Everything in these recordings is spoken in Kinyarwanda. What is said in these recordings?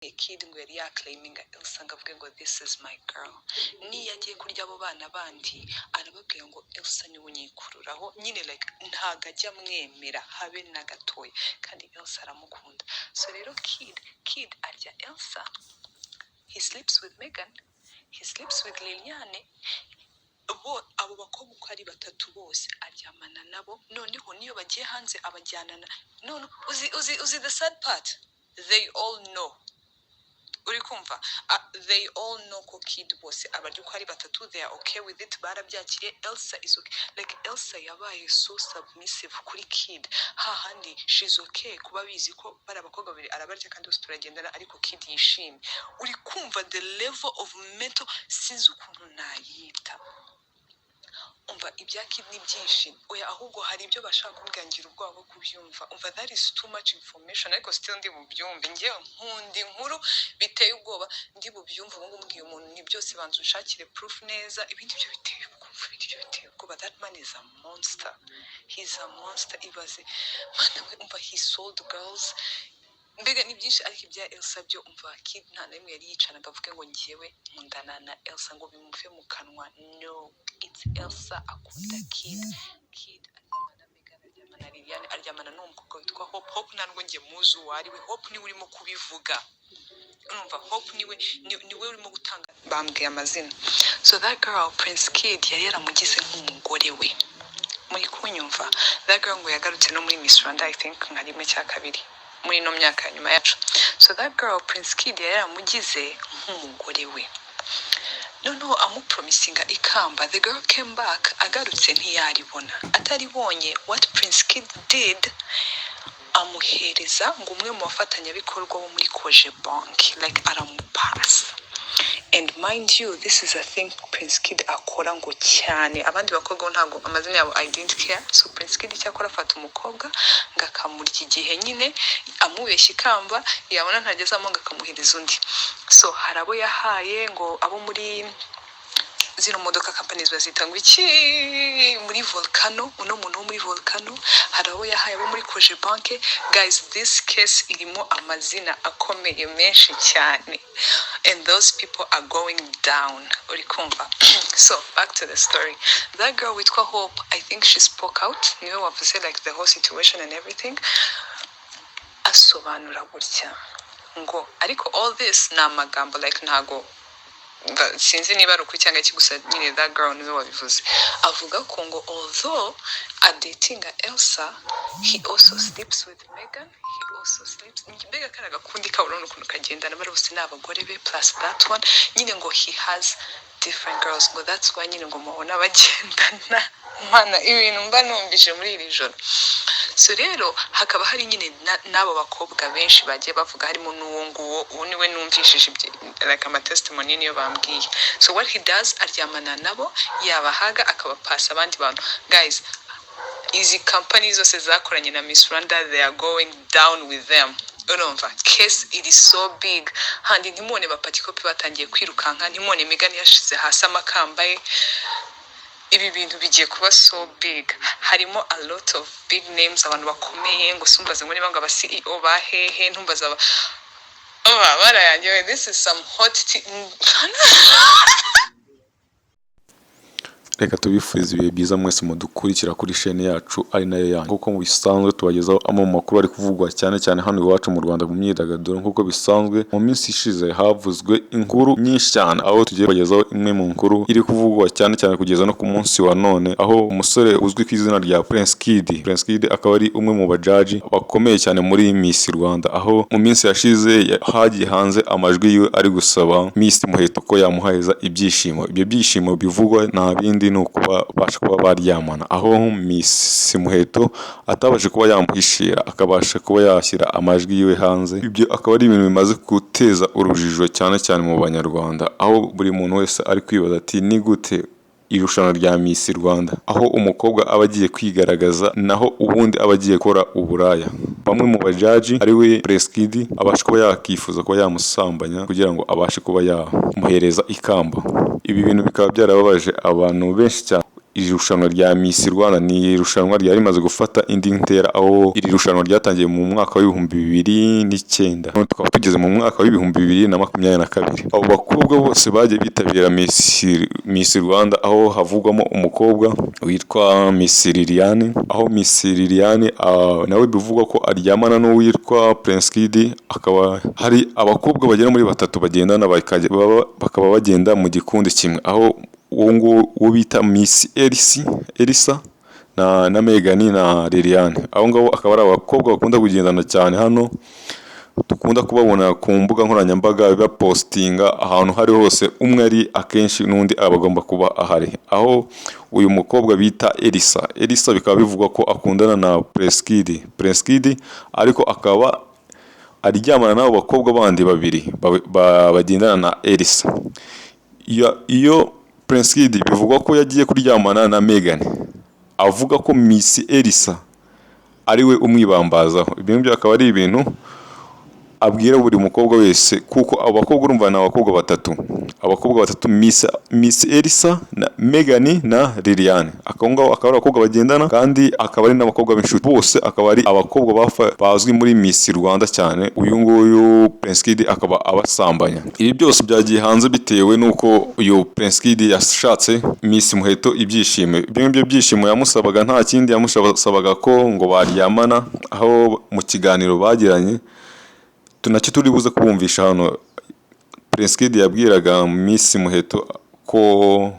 Kid ngo yari yaklayminga Elsa ngo avuge ngo this is my girl. Niyo agiye kurya abo bana bandi arababwira ngo Elsa niwe unyikururaho, nyine like ntago ajya mwemera habe na gatoya, kandi Elsa aramukunda. So rero Kid arya Elsa, he sleeps with Megan, he sleeps with Liliane. Abo bakobwa uko ari batatu bose aryamana nabo, noneho niyo bagiye hanze abajyana none uzi the sad part, they all know. Uri kumva, they all know ko Kid bose abaryo uko ari batatu, they are okay with it, barabyakiriye. Elsa is okay, like Elsa yabaye so submissive kuri Kid, hahandi she's okay kuba bizi ko bari abakobwa babiri arabarya kandi bose turagendana ariko Kid yishimye. Uri kumva the level of mental, sinzi ukuntu nayita. Umva ibya Kid ni byinshi, oya ahubwo hari ibyo bashaka kubwangira ubwoba bwo kubyumva. Umva that is too much information, ariko still ndi bubyumve. Ngiye nkundi nkuru biteye ubwoba ndi bubyumva. Ngo mbwiye umuntu ni byose banzu nshakire proof neza, ibindi byo biteye ubwoba. That man is a monster, he's a monster. Ibaze mana we, umva he sold girls. Mbega ni byinshi, ariko ibya Elsa byo umva Kid nta namwe yari yicana ngavuge ngo ngiyewe nkundana na Elsa ngo bimuve mu kanwa. No, it's Elsa akunda Kid aryamana Megan, aryamana Liliane, aryamana n'umukobwa witwa Hope ntabwo ngiye muzi uwo ari we. Hope niwe urimo kubivuga, urumva Hope niwe urimo gutanga bambwiye amazina. So that girl Prince Kid yari yaramugize nk'umugore we, muri kunyumva. That girl ngo yagarutse no muri Miss Rwanda I think nka rimwe cya kabiri muri no myaka nyuma yacu. So that girl Prince Kid yari yaramugize nk'umugore we, noneho amupromisinga ikamba. The girl came back, agarutse ntiyaribona. Ataribonye, what Prince Kid did, amuhereza ngo umwe mu bafatanyabikorwa bo muri Koje Bank, like aramupasa. And mind you, this is a thing Prince Kid akora ngo cyane. Abandi bakobwa ntago amazina yabo I didn't care. So Prince Kid cyakora afata umukobwa ngakamurya igihe nyine amubeshya ikamba, yabona ntagezamo ngakamuhereza undi. So harabo yahaye ngo abo muri zino modoka companies bazita ngo iki muri Volcano, uno muntu wo muri Volcano, harabo yahaye abo muri Koje Bank. Guys, this case irimo amazina akomeye menshi cyane, and those people are going down. Uri kumva? So back to the story. That girl with Hope, I think she spoke out, niwe wavuze like the whole situation and everything. Asobanura gutya ngo ariko all this na magambo like ntago sinzi niba ari ukucyanga kigusa nyine. That girl niwe wabivuze, avuga ko ngo although datinga Elsa, he also sleeps with Megan, he also sleeps. Mbega karaga kundi kabona ukuntu kagendana bari bose n'abagore be plus that one, nyine ngo he has different girls. Ngo that's why nyine ngo mubona bagendana. Mana ibintu mba numvise muri iri joro. So rero hakaba hari nyine n'abo bakobwa benshi bagiye bavuga, harimo n'uwo nguwo, uwo niwe numvishije like ama testimony niyo bambwiye. So what he does, aryamana nabo, yabahaga akabapasa abandi bantu. Guys, izi companies zose zakoranye na Miss Rwanda, they are going down with them. Urumva case it is so big, handi ntimone bapatikopi batangiye kwirukanka, ntimone Megan yashize hasi amakamba ye. Ibi bintu bigiye kuba so big, harimo a lot of big names, abantu bakomeye. Ngo sumbaze ngo niba ngo aba CEO bahehe, ntumbaza barayanjye. This is some hot Reka tubifurize ibihe byiza mwese mudukurikira kuri chaîne yacu ari nayo yanyu. Nkuko bisanzwe tubagezaho amakuru ari kuvugwa cyane cyane hano iwacu mu Rwanda mu myidagaduro. Nkuko bisanzwe mu minsi ishize havuzwe inkuru nyinshi cyane, aho tugiye kubagezaho imwe mu nkuru iri kuvugwa cyane cyane kugeza no ku munsi wa none, aho umusore uzwi ku izina rya Prince Kid akaba ari umwe mu bajaji bakomeye cyane muri Miss Rwanda, aho mu minsi yashize hagiye hanze amajwi yiwe ari gusaba Miss Muheto ko yamuhaheza ibyishimo. Ibyo byishimo bivugwa nta bindi nuko basha kuba baryamana, aho Miss Muheto atabashe kuba yamuhishira, akabasha kuba yashyira amajwi yiwe hanze. Ibyo akaba ari ibintu bimaze guteza urujijo cyane cyane mu Banyarwanda, aho buri muntu wese ari kwibaza ati ni gute irushanwa rya Miss Rwanda, aho umukobwa aba agiye kwigaragaza naho ubundi aba agiye gukora uburaya. Bamwe mu bajaji ari we Prince Kid abasha kuba yakifuza kuba yamusambanya kugira ngo abashe kuba yamuhereza ikamba. Ibi bintu bikaba byarababaje abantu benshi cyane. iri rushanwa rya Miss Rwanda ni irushanwa ryari rimaze gufata indi ntera, aho iri rushanwa ryatangiye mu mwaka wa 2009 tukaba tugeze mu mwaka wa 2022. Abo bakobwa bose bagiye bitabira Miss Rwanda, aho havugwamo umukobwa witwa Miss Liliane, aho Miss Liliane nawe bivugwa ko aryamana n'uwitwa Prince Kid. Akaba hari abakobwa bagera muri batatu bagendana bakaba bagenda mu gikundi kimwe, aho uwo bita Miss Elisa na Megan na Liliane. Aho ngabo akaba ari abakobwa bakunda kugendana cyane, hano dukunda kubabona ku mbuga nkoranyambaga bapostinga ahantu hari hose, umwe ari akenshi n'undi abagomba kuba ahari. Aho uyu mukobwa bita Elisa bikaba bivugwa ko akundana na Prince Kid, ariko akaba aryamana n'abo bakobwa bandi babiri bagendana na Elisa. Iyo Prince Kid bivugwa ko yagiye kuryamana na Megan, avuga ko Miss Elisa ariwe umwibambazaho. Ibintu byo akaba ari ibintu abwira buri mukobwa wese, kuko abakobwa urumva na abakobwa batatu Miss Elisa na Megan na Liliane. Akaba ari abakobwa bagendana kandi akaba ari n'abakobwa b'inshuti, bose akaba ari abakobwa bazwi muri Miss Rwanda cyane. Uyu nguyu Prince Kid akaba abasambanya. Ibi byose byagiye hanze bitewe n'uko uyu Prince Kid yashatse Miss Muheto ibyishimo. Ibyo byishimo yamusabaga nta kindi, yamusabaga ko ngo baryamana, aho mu kiganiro bagiranye tunacyo turi buze kubumvisha hano. Prince Kid yabwiraga Miss Muheto ko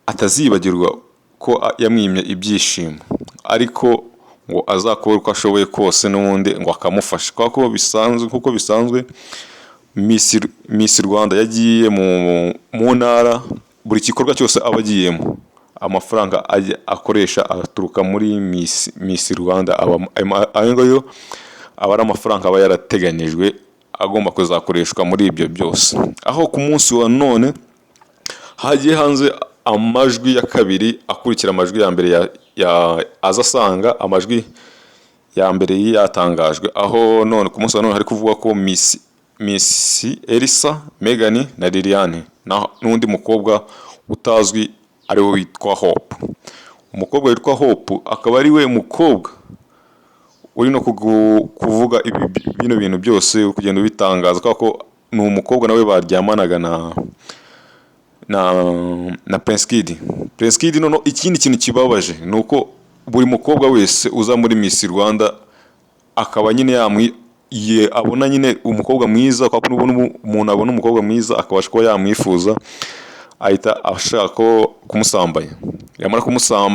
atazibagirwa ko yamwimye ibyishimo, ariko ngo azakora uko ashoboye kose n'ubundi ngo akamufasha, kuko bisanzwe Miss Rwanda yagiye mu ntara, buri gikorwa cyose aba agiyemo amafaranga akoresha aturuka muri Miss Rwanda. Ayo ngayo aba ari amafaranga aba yarateganyijwe agomba kuzakoreshwa muri ibyo byose. Aho ku munsi wa none hagiye hanze amajwi ya kabiri akurikira amajwi ya mbere azasanga amajwi ya mbere yatangajwe, aho none ku munsi wa none hari kuvuga ko Miss Elisa, Megan na Liliane n'undi mukobwa utazwi ariwe witwa Hope. Umukobwa witwa Hope akaba ari we mukobwa uri no kuvuga bino bintu byose kugenda bitangaza, ko ni umukobwa nawe baryamanaga na Prince Kid. Prince Kid none ikindi kintu kibabaje nuko buri mukobwa wese uza muri Miss Rwanda akaba nyine abona nyine umukobwa mwiza, kwa umuntu abona umukobwa mwiza akabasha kuba yamwifuza, ahita ashaka kumusambanya. Yamara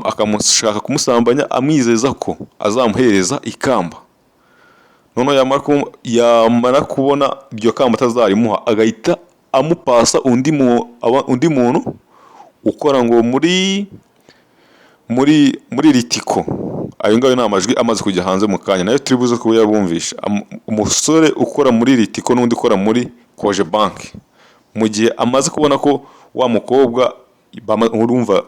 akamushaka kumusambanya amwizeza ko azamuhereza ikamba. None yamara kubona iryo kamba atazarimuha, agahita amupasa undi muntu ukora ngo muri ritiko. Ayo ngayo ni amajwi amaze kujya hanze mu kanya, nayo turi buze kuba yabumvisha. Umusore ukora muri ritiko n'undi ukora muri koje banki, mu gihe amaze kubona ko wa mukobwa urumva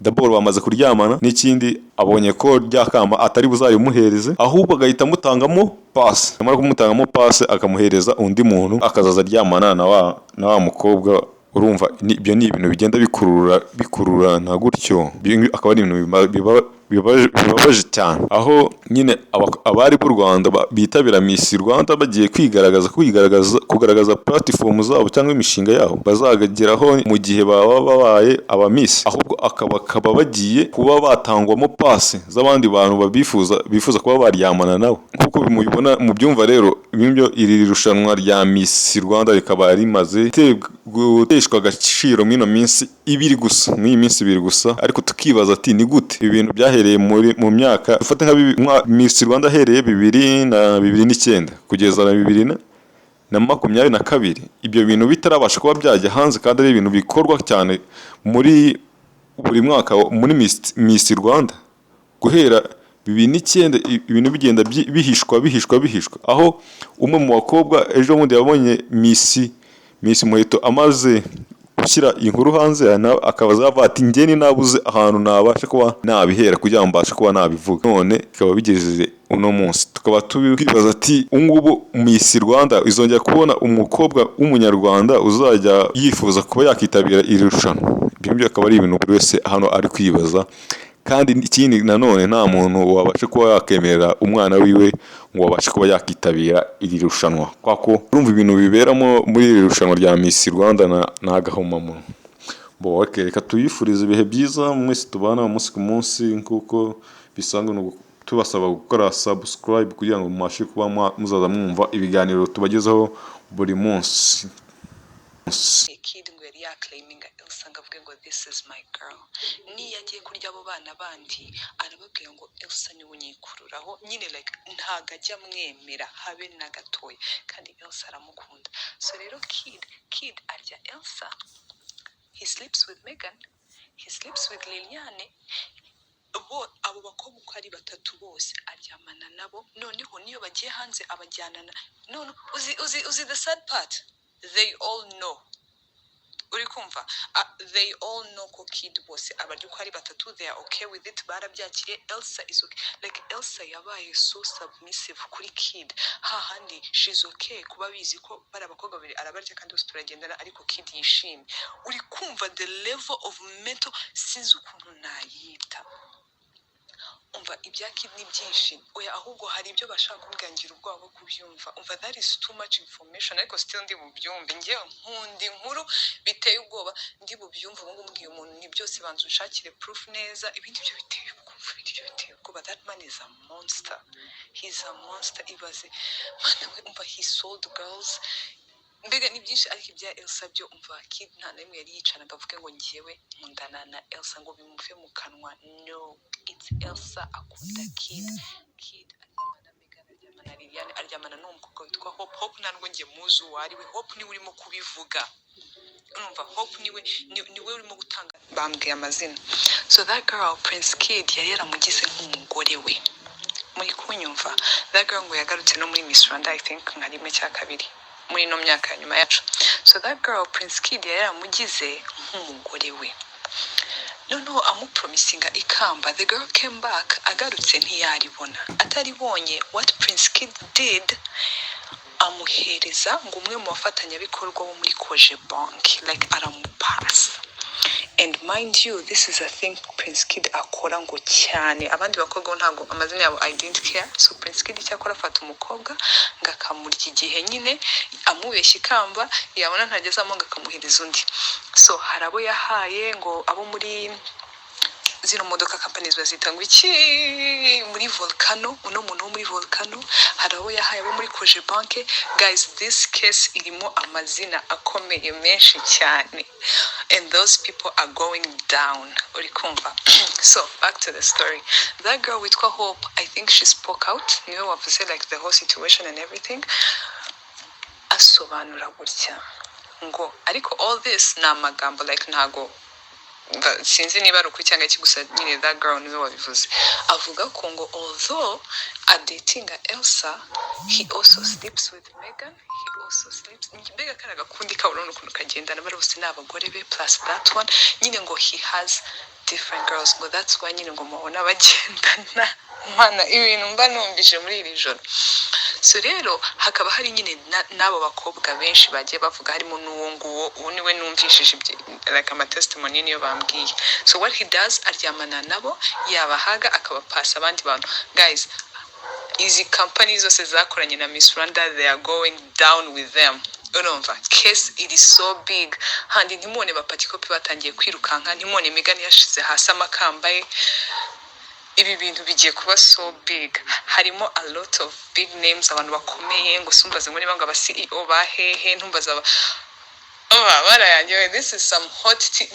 d'abord bamaze kuryamana, n'ikindi abonye ko ryakamba atari buzarimuhereze, ahubwo agahita amutangamo pase. Amara kumutangamo pase akamuhereza undi muntu akazaza aryamana na wa mukobwa. Urumva ibyo ni ibintu bigenda bikurura na gutyo, akaba ari ibintu bibabaje cyane. Aho nyine abari b'u Rwanda bitabira Miss Rwanda bagiye kugaragaza platform zabo cyangwa imishinga yabo bazageraho mu gihe baba babaye aba Miss, ahubwo akaba bagiye kuba batangwamo pase z'abandi bantu bifuza kuba baryamana nabo. Nkuko bimubona mu byumva rero, iri rushanwa rya Miss Rwanda rikaba rimaze guteshwa agaciro mw'ino minsi ibiri gusa, ariko tukibaza ati ni gute ibintu byahereye mu myaka ufate nka Miss Rwanda ahereye 2009 kugeza na 2022, ibyo bintu bitarabasha kuba byajya hanze, kandi ari ibintu bikorwa cyane muri buri mwaka muri Miss Rwanda. Guhera 2009 ibintu bigenda bihishwa, aho umwe mu bakobwa ejo bundi yabonye Miss Muheto amaze gushyira inkuru hanze, akabaza ati njye nabuze ahantu nabasha kuba nabihera kugira ngo mbashe kuba nabivuga. None ikaba bigejeje uno munsi, tukaba twibaza ati ngubu Miss Rwanda izongera kubona umukobwa w'umunyarwanda uzajya yifuza kuba yakitabira iri rushanwa. ibyo akaba ari ibintu buri wese hano ari kwibaza. Kandi ikindi nanone nta muntu wabasha kuba yakemerera umwana wiwe ngo abashe kuba yakitabira iri rushanwa, kwa ko urumva ibintu biberamo muri iri rushanwa rya Miss Rwanda na agahomamunwa. Reka tuyifurize ibihe byiza mwese tubana umunsi ku munsi, nk'uko bisanzwe tubasaba gukora subscribe kugira ngo mubashe kuba muzaza mwumva ibiganiro tubagezaho buri munsi. Kid ngo yari yakleyiminga Elsa ngo avuge ngo this is my girl. Niyo agiye kurya abo bana bandi arababwira ngo Elsa niwe unyikururaho, nyine like ntago ajya amwemera habe na gatoya, kandi Elsa aramukunda. So rero Kid arya Elsa, he sleeps with Megan, he sleeps with Liliane, abo bakobwa uko ari batatu bose aryamana nabo. Noneho niyo bagiye hanze abajyana none uzi the sad part, they all know. Uri kumva, they all know ko Kid bose abaryo uko ari batatu, they are okay with it, barabyakiriye. Elsa is okay, like Elsa yabaye so submissive kuri Kid, hahandi she's okay kuba bizi ko bari abakobwa babiri arabarya kandi bose turagendana, ariko Kid yishimye. Uri kumva the level of mental, sinzi ukuntu nayita. Umva ibya Kid ni byinshi, oya ahubwo hari ibyo bashaka kubwangira ubwoba bwo kubyumva. Umva that is too much information, ariko still ndi bubyumve. Ngewe nkundi nkuru biteye ubwoba ndi bubyumve. Ubu mbwiye umuntu ni byose banza unshakire proof neza, ibindi byo biteye ubwoba. That man is a monster, he's a monster. Ibaze mana we, umva he sold girls. Mbega ni byinshi, ariko ibya Elsa byo umva Kid nta namwe yari yicara ngo avuge ngo ngiyewe nkundana na Elsa ngo bimuve mu kanwa. No, it's Elsa akunda Kid aryamana Megan, aryamana Liliane, aryamana n'umukobwa witwa Hope ntabwo ngiye muzi uwo ari we. Hope niwe urimo kubivuga, urumva, Hope niwe urimo gutanga bambwiye amazina. So that girl Prince Kid yari yaramugize nk'umugore we, muri kunyumva. That girl ngo yagarutse no muri Miss Rwanda I think nka rimwe cya kabiri muri no myaka nyuma yacu. So that girl Prince Kid yari yaramugize nk'umugore we, noneho amupromisinga ikamba. The girl came back, agarutse ntiyaribona. Ataribonye, what Prince Kid did, amuhereza ngo umwe mu bafatanyabikorwa bo muri Koje Bank, like aramupasa. And mind you, this is a thing Prince Kid akora ngo cyane. Abandi bakobwa ntago amazina yabo I didn't care. So Prince Kid cyakora afata umukobwa ngakamurya igihe nyine amubeshya ikamba, yabona ntagezamo ngakamuhereza undi. So harabo yahaye ngo abo muri zino modoka companies bazita ngo iki muri Volcano, uno muntu wo muri Volcano, harabo yahaye abo muri Koje Bank. Guys, this case irimo amazina akomeye menshi cyane, and those people are going down. Uri kumva. So back to the story. That girl with Hope, I think she spoke out, niwe wavuze like the whole situation and everything. Asobanura gutya ngo ariko all this na magambo like ntago sinzi niba ari ukuri cyangwa iki, gusa nyine that girl niwe wabivuze. Avuga ko ngo although datinga Elsa, he also sleeps with Megan, he also sleeps. Mbega karaga kundi kabona ukuntu kagendana bari bose n'abagore be plus that one, nyine ngo he has different girls, ngo that's why nyine ngo mubona bagendana. Mana ibintu mba numvise muri iri joro. So rero hakaba hari nyine n'abo bakobwa benshi bagiye bavuga, harimo n'uwo nguwo, uwo niwe numvishije like ama testimony niyo bambwiye. So what he does, aryamana nabo, yabahaga akabapasa abandi bantu. Guys, izi companies zose zakoranye na Miss Rwanda, they are going down with them. Urumva case it is so big, handi ntimone bapatikopi batangiye kwirukanka, ntimone Megan yashize hasi amakamba ye. Ibi bintu bigiye kuba so big, harimo a lot of big names, abantu bakomeye, ngo sumbaze ngo niba ngo aba CEO bahehe, ntumbaza barayangiwe. This is some hot tea.